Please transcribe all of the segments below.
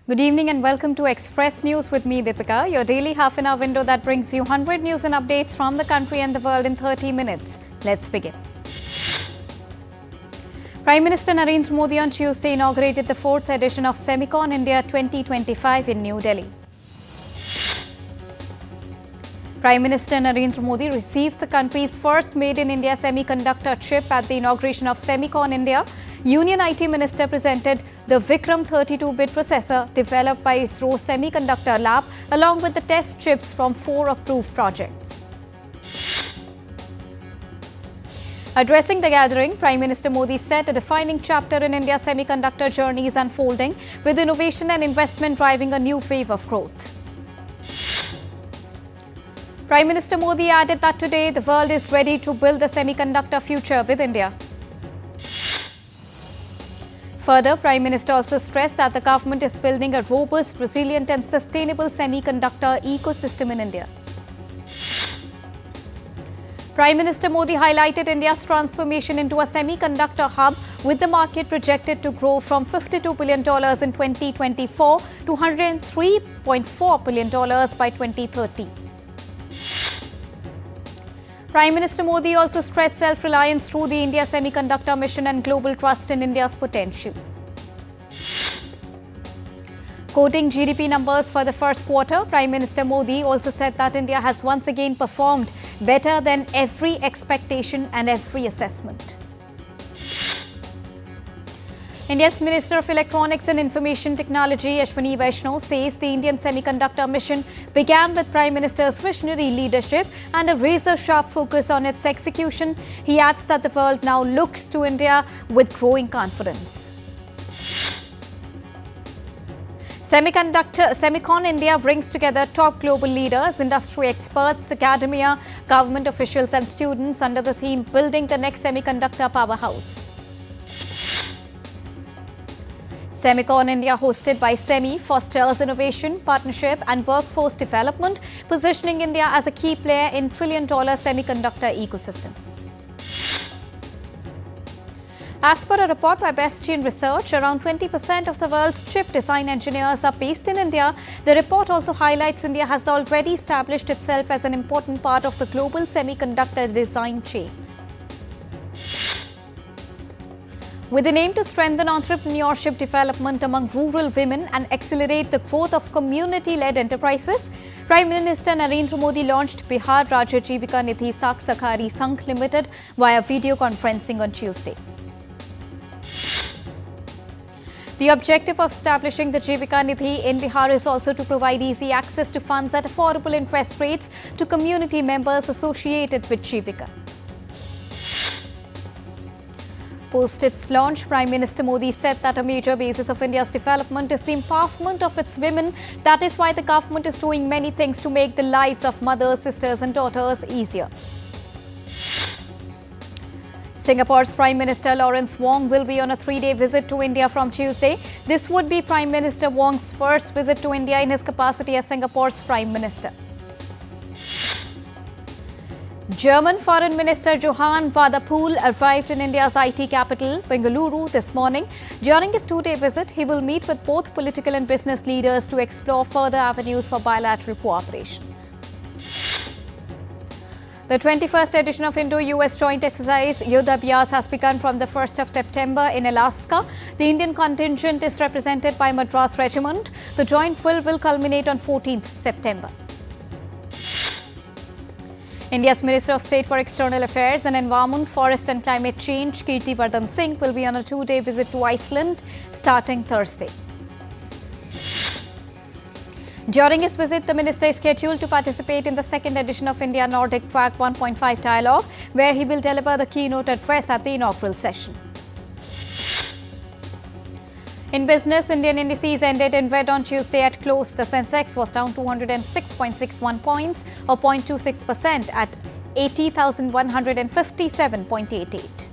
Good evening and welcome to Express News with me, Deepika, your daily half-an-hour window that brings you 100 news and updates from the country and the world in 30 minutes. Let's begin. Prime Minister Narendra Modi on Tuesday inaugurated the 4th edition of Semicon India 2025 in New Delhi. Prime Minister Narendra Modi received the country's first made-in-India semiconductor chip at the inauguration of Semicon India. Union IT Minister presented the Vikram 32-bit processor developed by ISRO Semiconductor Lab along with the test chips from 4 approved projects. Addressing the gathering, Prime Minister Modi said a defining chapter in India's semiconductor journey is unfolding, with innovation and investment driving a new wave of growth. Prime Minister Modi added that today the world is ready to build the semiconductor future with India. Further, Prime Minister also stressed that the government is building a robust, resilient and sustainable semiconductor ecosystem in India. Prime Minister Modi highlighted India's transformation into a semiconductor hub, with the market projected to grow from $52 billion in 2024 to $103.4 billion by 2030. Prime Minister Modi also stressed self-reliance through the India Semiconductor Mission and global trust in India's potential. Quoting GDP numbers for the first quarter, Prime Minister Modi also said that India has once again performed better than every expectation and every assessment. India's Minister of Electronics and Information Technology, Ashwini Vaishnaw, says the Indian Semiconductor Mission began with Prime Minister's visionary leadership and a razor-sharp focus on its execution. He adds that the world now looks to India with growing confidence. Semicon India brings together top global leaders, industry experts, academia, government officials and students under the theme Building the Next Semiconductor Powerhouse. Semicon India, hosted by SEMI, fosters innovation, partnership and workforce development, positioning India as a key player in trillion-dollar semiconductor ecosystem. As per a report by Best Research, around 20% of the world's chip design engineers are based in India. The report also highlights India has already established itself as an important part of the global semiconductor design chain. With an aim to strengthen entrepreneurship development among rural women and accelerate the growth of community-led enterprises, Prime Minister Narendra Modi launched Bihar Rajya Jivika Nidhi Sakhari Sangh Limited via video conferencing on Tuesday. The objective of establishing the Jivika Nidhi in Bihar is also to provide easy access to funds at affordable interest rates to community members associated with Jivika. Post its launch, Prime Minister Modi said that a major basis of India's development is the empowerment of its women. That is why the government is doing many things to make the lives of mothers, sisters and daughters easier. Singapore's Prime Minister Lawrence Wong will be on a 3-day visit to India from Tuesday. This would be Prime Minister Wong's first visit to India in his capacity as Singapore's Prime Minister. German Foreign Minister Johann Wadephul arrived in India's IT capital, Bengaluru, this morning. During his 2-day visit, he will meet with both political and business leaders to explore further avenues for bilateral cooperation. The 21st edition of Indo-US Joint Exercise Yudh Abhyas has begun from the 1st of September in Alaska. The Indian contingent is represented by Madras Regiment. The joint drill will culminate on 14th September. India's Minister of State for External Affairs and Environment, Forest and Climate Change, Kirti Vardhan Singh, will be on a 2-day visit to Iceland starting Thursday. During his visit, the minister is scheduled to participate in the 2nd edition of India Nordic Track 1.5 Dialogue, where he will deliver the keynote address at the inaugural session. In business, Indian indices ended in red on Tuesday at close. The Sensex was down 206.61 points or 0.26% at 80,157.88.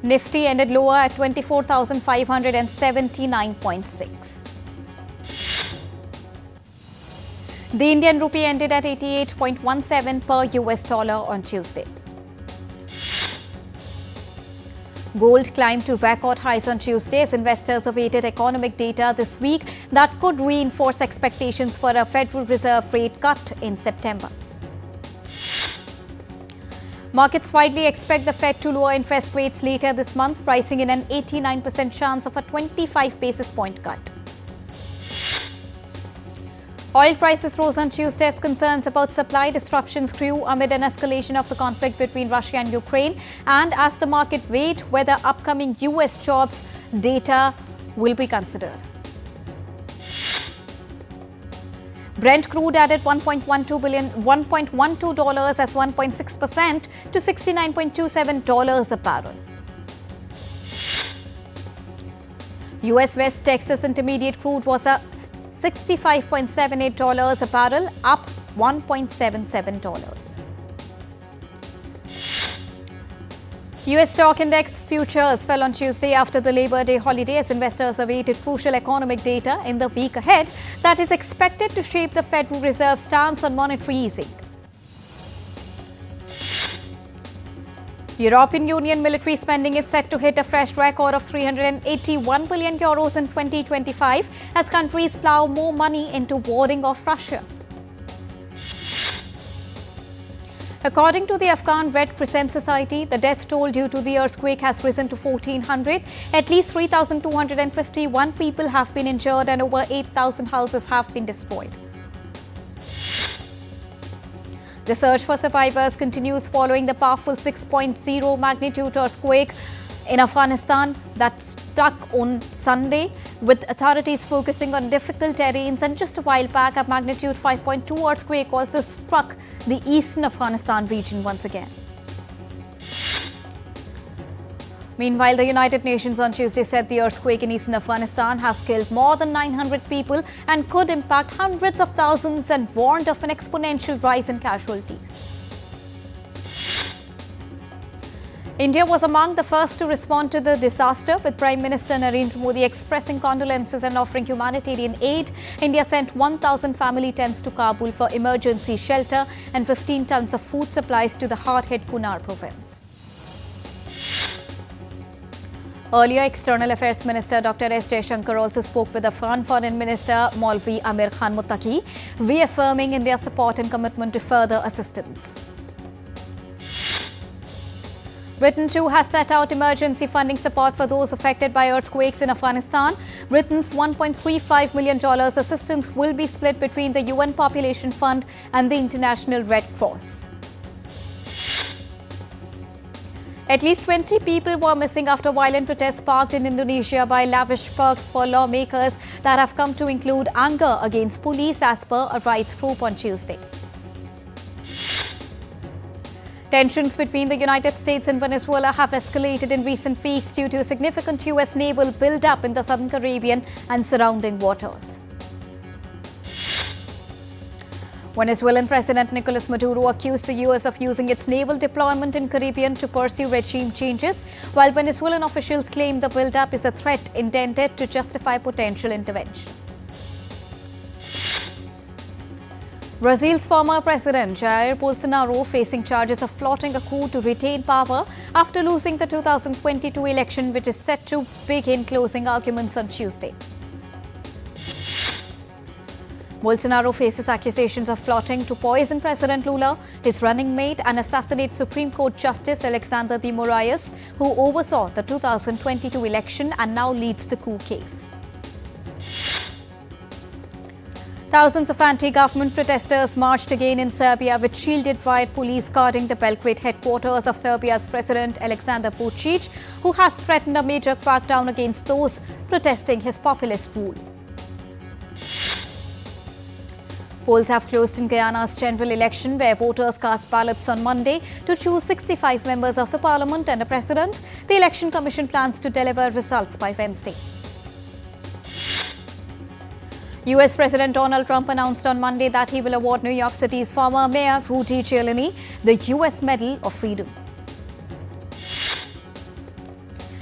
Nifty ended lower at 24,579.6. The Indian rupee ended at 88.17 per US dollar on Tuesday. Gold climbed to record highs on Tuesday as investors awaited economic data this week that could reinforce expectations for a Federal Reserve rate cut in September. Markets widely expect the Fed to lower interest rates later this month, pricing in an 89% chance of a 25 basis point cut. Oil prices rose on Tuesday as concerns about supply disruptions grew amid an escalation of the conflict between Russia and Ukraine, and as the market weighed whether upcoming US jobs data will be considered. Brent crude added $1.12 as 1.6% to $69.27 a barrel. US West Texas Intermediate crude was a $65.78 a barrel, up $1.77. US stock index futures fell on Tuesday after the Labor Day holiday as investors awaited crucial economic data in the week ahead that is expected to shape the Federal Reserve's stance on monetary easing. European Union military spending is set to hit a fresh record of €381 billion in 2025 as countries plough more money into warding off Russia. According to the Afghan Red Crescent Society, the death toll due to the earthquake has risen to 1,400. At least 3,251 people have been injured and over 8,000 houses have been destroyed. The search for survivors continues following the powerful 6.0 magnitude earthquake in Afghanistan that struck on Sunday, with authorities focusing on difficult terrains. And just a while back, a magnitude 5.2 earthquake also struck the eastern Afghanistan region once again. Meanwhile, the United Nations on Tuesday said the earthquake in eastern Afghanistan has killed more than 900 people and could impact hundreds of thousands and warned of an exponential rise in casualties. India was among the first to respond to the disaster, with Prime Minister Narendra Modi expressing condolences and offering humanitarian aid. India sent 1,000 family tents to Kabul for emergency shelter and 15 tons of food supplies to the hard-hit Kunar province. Earlier, External Affairs Minister Dr. S. Jaishankar also spoke with Afghan Foreign Minister Maulvi Amir Khan Muttaqi, reaffirming India's support and commitment to further assistance. Britain too has set out emergency funding support for those affected by earthquakes in Afghanistan. Britain's $1.35 million assistance will be split between the UN Population Fund and the International Red Cross. At least 20 people were missing after violent protests sparked in Indonesia by lavish perks for lawmakers that have come to include anger against police, as per a rights group on Tuesday. Tensions between the United States and Venezuela have escalated in recent weeks due to a significant US naval build-up in the Southern Caribbean and surrounding waters. Venezuelan President Nicolas Maduro accused the US of using its naval deployment in Caribbean to pursue regime changes, while Venezuelan officials claim the build-up is a threat intended to justify potential intervention. Brazil's former president Jair Bolsonaro facing charges of plotting a coup to retain power after losing the 2022 election, which is set to begin closing arguments on Tuesday. Bolsonaro faces accusations of plotting to poison President Lula, his running mate, and assassinate Supreme Court Justice Alexander de Moraes, who oversaw the 2022 election and now leads the coup case. Thousands of anti-government protesters marched again in Serbia, with shielded riot police guarding the Belgrade headquarters of Serbia's President Aleksandar Vučić, who has threatened a major crackdown against those protesting his populist rule. Polls have closed in Guyana's general election, where voters cast ballots on Monday to choose 65 members of the parliament and a president. The Election Commission plans to deliver results by Wednesday. US President Donald Trump announced on Monday that he will award New York City's former mayor Rudy Giuliani the US Medal of Freedom.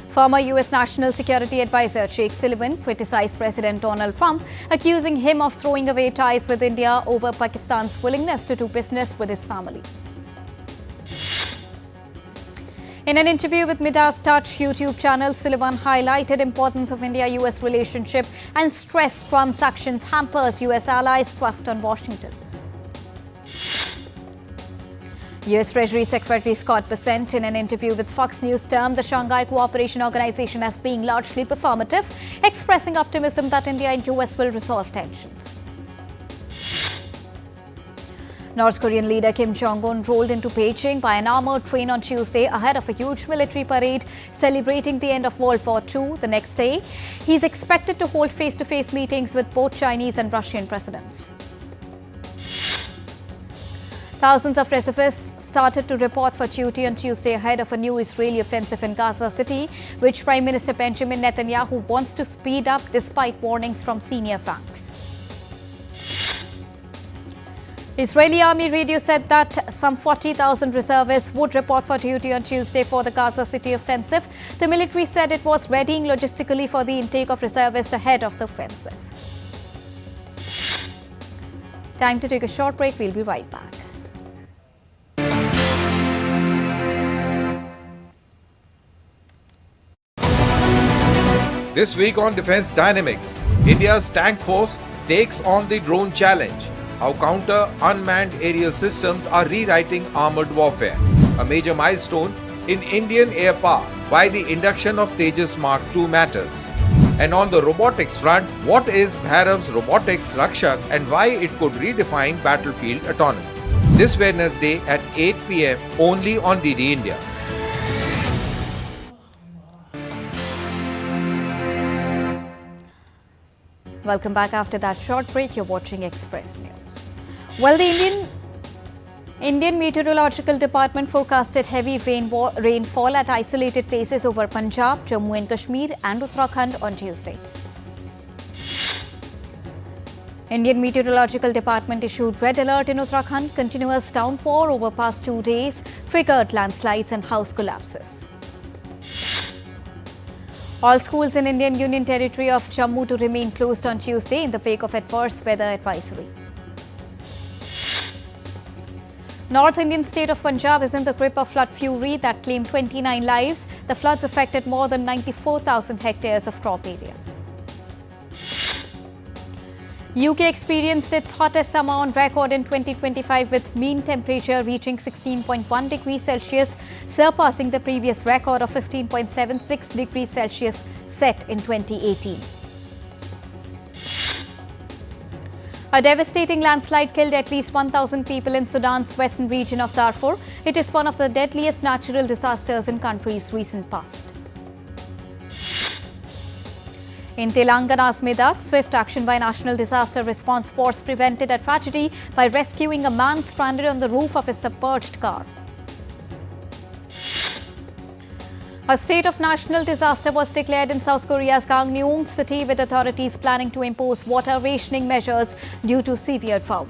Former US National Security Advisor Jake Sullivan criticized President Donald Trump, accusing him of throwing away ties with India over Pakistan's willingness to do business with his family. In an interview with Midas Touch YouTube channel, Sullivan highlighted importance of India-US relationship and stressed Trump's actions hampers US allies' trust on Washington. US Treasury Secretary Scott Bessent, in an interview with Fox News, termed the Shanghai Cooperation Organization as being largely performative, expressing optimism that India and US will resolve tensions. North Korean leader Kim Jong-un rolled into Beijing by an armored train on Tuesday ahead of a huge military parade celebrating the end of World War II the next day. He's expected to hold face-to-face meetings with both Chinese and Russian presidents. Thousands of reservists started to report for duty on Tuesday ahead of a new Israeli offensive in Gaza City, which Prime Minister Benjamin Netanyahu wants to speed up despite warnings from senior ranks. Israeli Army radio said that some 40,000 reservists would report for duty on Tuesday for the Gaza City offensive. The military said it was readying logistically for the intake of reservists ahead of the offensive. Time to take a short break. We'll be right back. This week on Defence Dynamics, India's tank force takes on the drone challenge. How counter unmanned aerial systems are rewriting armoured warfare. A major milestone in Indian air power by the induction of Tejas Mark II matters. And on the robotics front, what is Bhairav's robotics Rakshak and why it could redefine battlefield autonomy? This Wednesday at 8 p.m. only on DD India. Welcome back after that short break. You're watching Express News. Well, the Indian Meteorological Department forecasted heavy rainfall at isolated places over Punjab, Jammu and Kashmir and Uttarakhand on Tuesday. Indian Meteorological Department issued red alert in Uttarakhand. Continuous downpour over past 2 days triggered landslides and house collapses. All schools in Indian Union Territory of Jammu to remain closed on Tuesday in the wake of adverse weather advisory. North Indian state of Punjab is in the grip of flood fury that claimed 29 lives. The floods affected more than 94,000 hectares of crop area. UK experienced its hottest summer on record in 2025 with mean temperature reaching 16.1 degrees Celsius, surpassing the previous record of 15.76 degrees Celsius set in 2018. A devastating landslide killed at least 1,000 people in Sudan's western region of Darfur. It is one of the deadliest natural disasters in country's recent past. In Telangana's Medak, swift action by National Disaster Response Force prevented a tragedy by rescuing a man stranded on the roof of a submerged car. A state of national disaster was declared in South Korea's Gangneung city, with authorities planning to impose water rationing measures due to severe drought.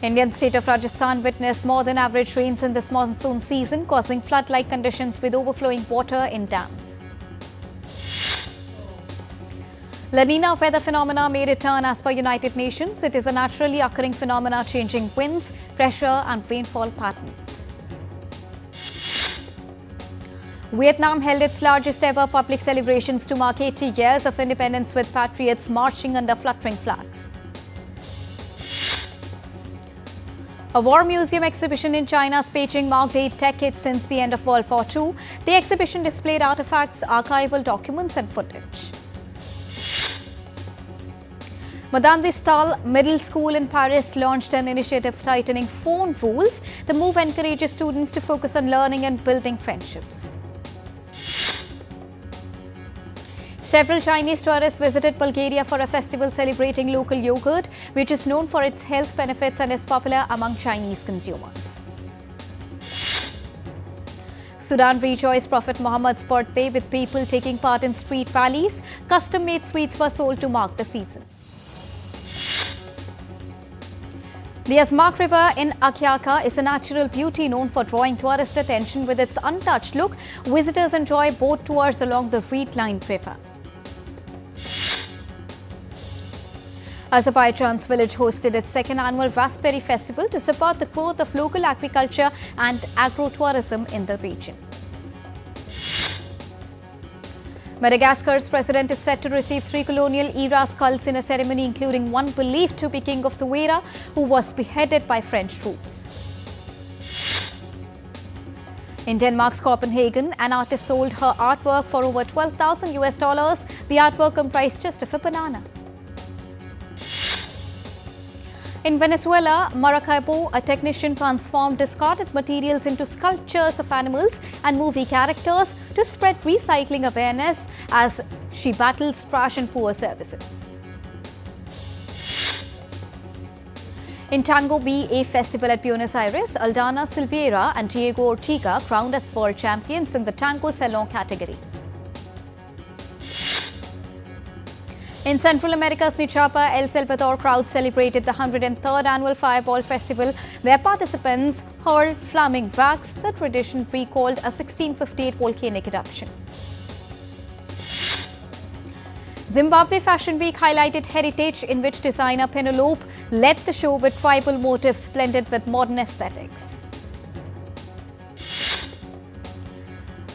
Indian state of Rajasthan witnessed more than average rains in this monsoon season, causing flood-like conditions with overflowing water in dams. La Nina weather phenomena may return as per United Nations. It is a naturally occurring phenomena changing winds, pressure and rainfall patterns. Vietnam held its largest ever public celebrations to mark 80 years of independence with patriots marching under fluttering flags. A war museum exhibition in China's Beijing marked 8 decades since the end of World War II. The exhibition displayed artifacts, archival documents and footage. Madame de Staël Middle School in Paris launched an initiative tightening phone rules. The move encourages students to focus on learning and building friendships. Several Chinese tourists visited Bulgaria for a festival celebrating local yogurt, which is known for its health benefits and is popular among Chinese consumers. Sudan rejoiced Prophet Muhammad's birthday with people taking part in street rallies. Custom-made sweets were sold to mark the season. The Asmak River in Akyaka is a natural beauty known for drawing tourist attention with its untouched look. Visitors enjoy boat tours along the reed-lined river. Azerbaijan's village hosted its second annual Raspberry Festival to support the growth of local agriculture and agro-tourism in the region. Madagascar's president is set to receive 3 colonial-era skulls in a ceremony including one believed to be King of the Wera, who was beheaded by French troops. In Denmark's Copenhagen, an artist sold her artwork for over $12,000. The artwork comprised just of a banana. In Venezuela, Maracaibo, a technician transformed discarded materials into sculptures of animals and movie characters to spread recycling awareness as she battles trash and poor services. In Tango BA Festival at Buenos Aires, Aldana Silveira and Diego Ortega crowned as world champions in the Tango Salon category. In Central America's Nichapa, El Salvador, crowds celebrated the 103rd Annual Fireball Festival, where participants hurled flaming wax. The tradition recalled a 1658 volcanic eruption. Zimbabwe Fashion Week highlighted heritage, in which designer Penelope led the show with tribal motifs blended with modern aesthetics.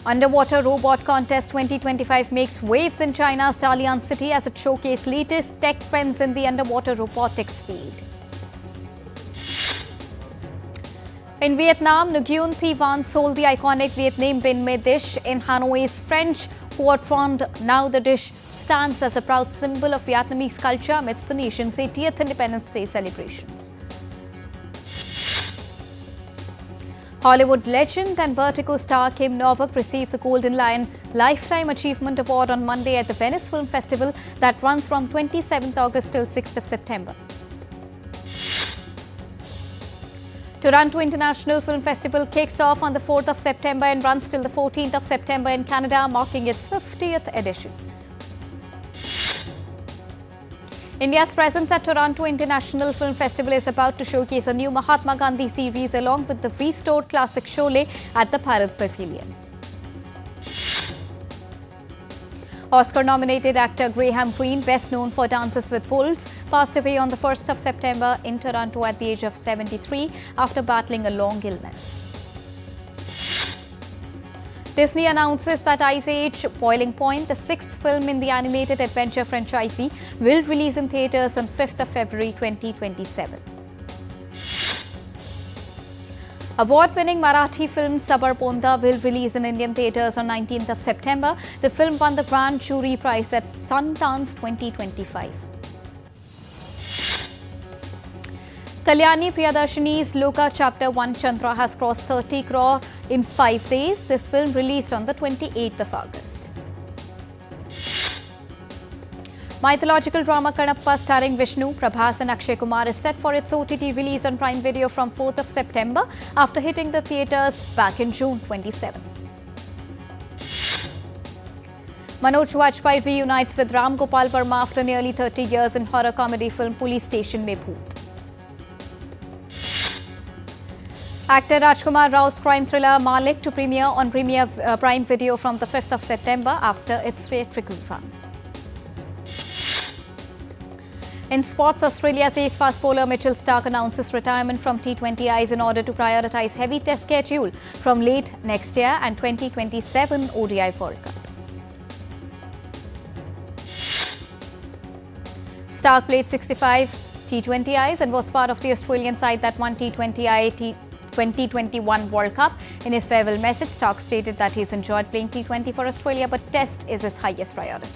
Underwater Robot Contest 2025 makes waves in China's Dalian city as it showcased latest tech trends in the underwater robotics field. In Vietnam, Nguyen Thi Van sold the iconic Vietnam binh me dish in Hanoi's French Quartier. Now the dish stands as a proud symbol of Vietnamese culture amidst the nation's 80th Independence Day celebrations. Hollywood legend and Vertigo star Kim Novak received the Golden Lion Lifetime Achievement Award on Monday at the Venice Film Festival that runs from 27th August till 6th of September. Toronto International Film Festival kicks off on the 4th of September and runs till the 14th of September in Canada, marking its 50th edition. India's presence at Toronto International Film Festival is about to showcase a new Mahatma Gandhi series along with the restored classic Sholay at the Bharat Pavilion. Oscar-nominated actor Graham Greene, best known for Dances with Wolves, passed away on the 1st of September in Toronto at the age of 73 after battling a long illness. Disney announces that Ice Age Boiling Point, the 6th film in the animated adventure franchise, will release in theaters on 5th of February 2027. Award-winning Marathi film Sabar Ponda will release in Indian theatres on 19th of September. The film won the Grand Jury Prize at Sundance 2025. Kalyani Priyadarshini's Loka Chapter 1 Chandra has crossed 30 crore in 5 days. This film released on the 28th of August. Mythological drama Kanappa starring Vishnu, Prabhas and Akshay Kumar is set for its OTT release on Prime Video from 4th of September after hitting the theatres back in June 27. Manoj Vajpayee reunites with Ram Gopal Verma after nearly 30 years in horror comedy film Police Station Mein Bhoot. Actor Rajkumar Rao's crime thriller Malik to premiere on Prime Video from the 5th of September after its theatrical run. In sports, Australia's ace fast bowler Mitchell Starc announces retirement from T20Is in order to prioritise heavy test schedule from late next year and 2027 ODI World Cup. Starc played 65 T20Is and was part of the Australian side that won T20I 2021 World Cup. In his farewell message, Starc stated that he's enjoyed playing T20 for Australia, but Test is his highest priority.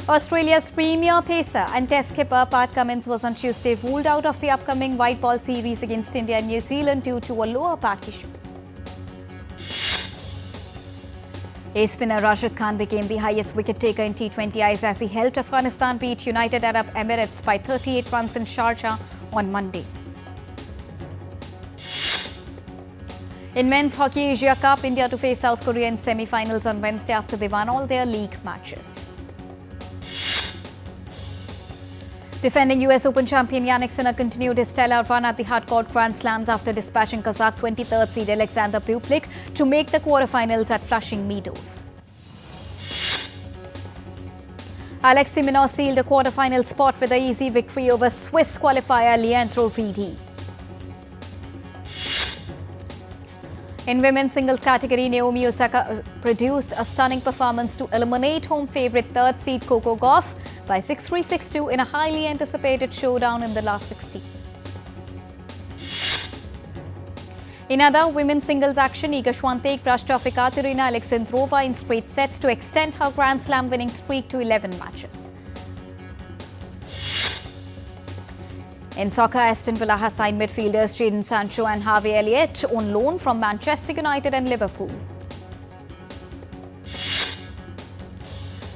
Australia's premier pacer and Test skipper Pat Cummins was on Tuesday ruled out of the upcoming white ball series against India and New Zealand due to a lower back issue. Ace spinner Rashid Khan became the highest wicket taker in T20Is as he helped Afghanistan beat United Arab Emirates by 38 runs in Sharjah on Monday. In Men's Hockey Asia Cup, India to face South Korea in semi-finals on Wednesday after they won all their league matches. Defending US Open champion Jannik Sinner continued his stellar run at the hardcourt Grand Slams after dispatching Kazakh 23rd seed Alexander Bublik to make the quarterfinals at Flushing Meadows. Alex de Minaur sealed a quarter-final spot with an easy victory over Swiss qualifier Leandro Ridi. In women's singles category, Naomi Osaka produced a stunning performance to eliminate home favourite third seed Coco Gauff by 6-3, 6-2 in a highly anticipated showdown in the last 60. In other women's singles action, Iga Swiatek brushed off Ekaterina Alexandrova in straight sets to extend her Grand Slam winning streak to 11 matches. In soccer, Aston Villa has signed midfielders Jadon Sancho and Harvey Elliott on loan from Manchester United and Liverpool.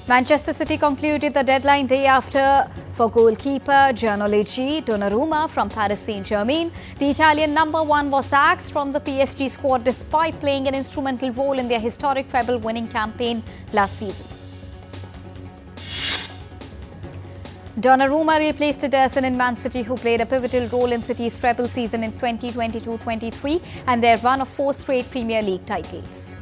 Manchester City concluded the deadline day after for goalkeeper Gianluigi Donnarumma from Paris Saint-Germain. The Italian number one was axed from the PSG squad despite playing an instrumental role in their historic treble-winning campaign last season. Donnarumma replaced Ederson in Man City, who played a pivotal role in City's treble season in 2022-23 and their run of 4 straight Premier League titles.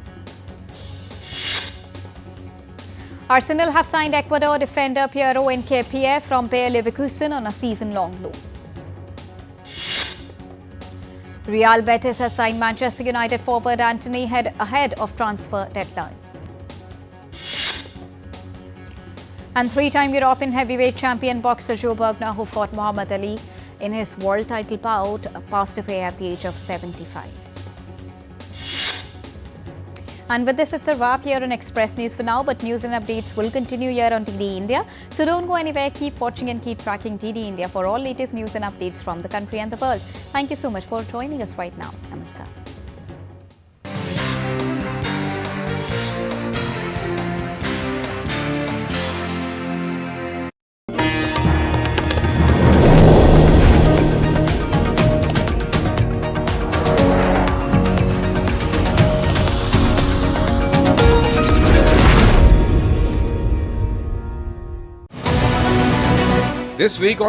Arsenal have signed Ecuador defender Piero Nketiah from Bayer Leverkusen on a season-long loan. Real Betis has signed Manchester United forward Anthony ahead of transfer deadline. And three-time European heavyweight champion boxer Joe Bergner, who fought Muhammad Ali in his world title bout, passed away at the age of 75. And with this, it's a wrap here on Express News for now, but news and updates will continue here on DD India. So don't go anywhere, keep watching and keep tracking DD India for all latest news and updates from the country and the world. Thank you so much for joining us right now. Namaskar. This week on